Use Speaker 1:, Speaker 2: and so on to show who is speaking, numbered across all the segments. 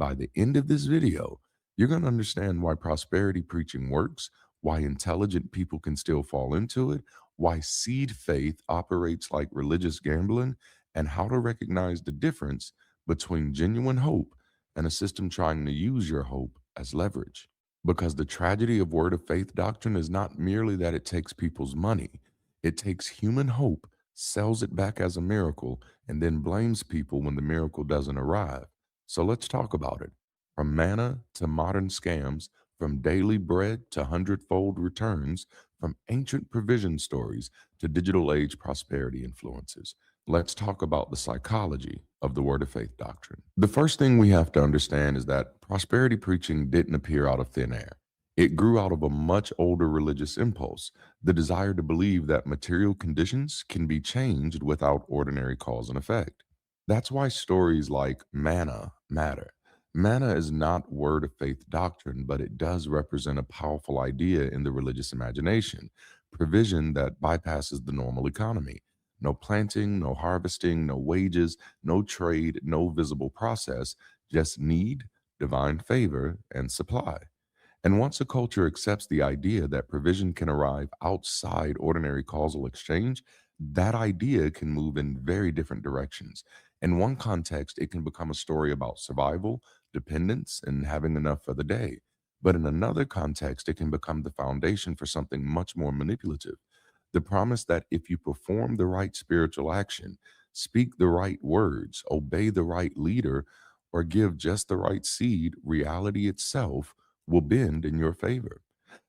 Speaker 1: by the end of this video, you're going to understand why prosperity preaching works, why intelligent people can still fall into it, why seed faith operates like religious gambling, and how to recognize the difference between genuine hope and a system trying to use your hope as leverage. Because the tragedy of word of faith doctrine is not merely that it takes people's money, it takes human hope, sells it back as a miracle, and then blames people when the miracle doesn't arrive. So let's talk about it. From manna to modern scams, from daily bread to hundredfold returns, from ancient provision stories to digital age prosperity influences. Let's talk about the psychology of the word of faith doctrine. The first thing we have to understand is that prosperity preaching didn't appear out of thin air. It grew out of a much older religious impulse, the desire to believe that material conditions can be changed without ordinary cause and effect. That's why stories like manna matter. Manna is not word of faith doctrine, but it does represent a powerful idea in the religious imagination, provision that bypasses the normal economy. No planting, no harvesting, no wages, no trade, no visible process, just need, divine favor, and supply. And once a culture accepts the idea that provision can arrive outside ordinary causal exchange, that idea can move in very different directions. In one context, it can become a story about survival, dependence, and having enough for the day. But in another context, it can become the foundation for something much more manipulative. The promise that if you perform the right spiritual action, speak the right words, obey the right leader, or give just the right seed, reality itself will bend in your favor.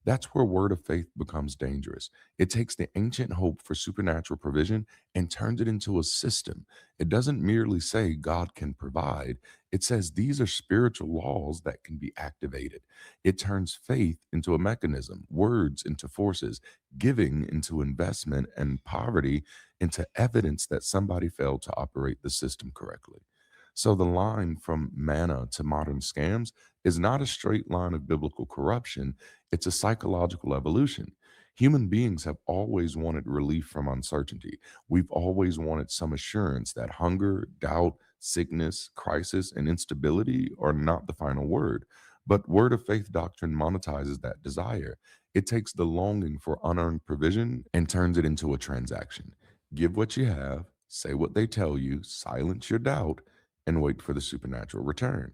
Speaker 1: That's where word of faith becomes dangerous. It takes the ancient hope for supernatural provision and turns it into a system. It doesn't merely say God can provide, it says these are spiritual laws that can be activated. It turns faith into a mechanism, words into forces, giving into investment, and poverty into evidence that somebody failed to operate the system correctly. So the line from manna to modern scams is not a straight line of biblical corruption, it's a psychological evolution. Human beings have always wanted relief from uncertainty. We've always wanted some assurance that hunger, doubt, sickness, crisis, and instability are not the final word. But word of faith doctrine monetizes that desire. It takes the longing for unearned provision and turns it into a transaction. Give what you have, say what they tell you, silence your doubt, and wait for the supernatural return.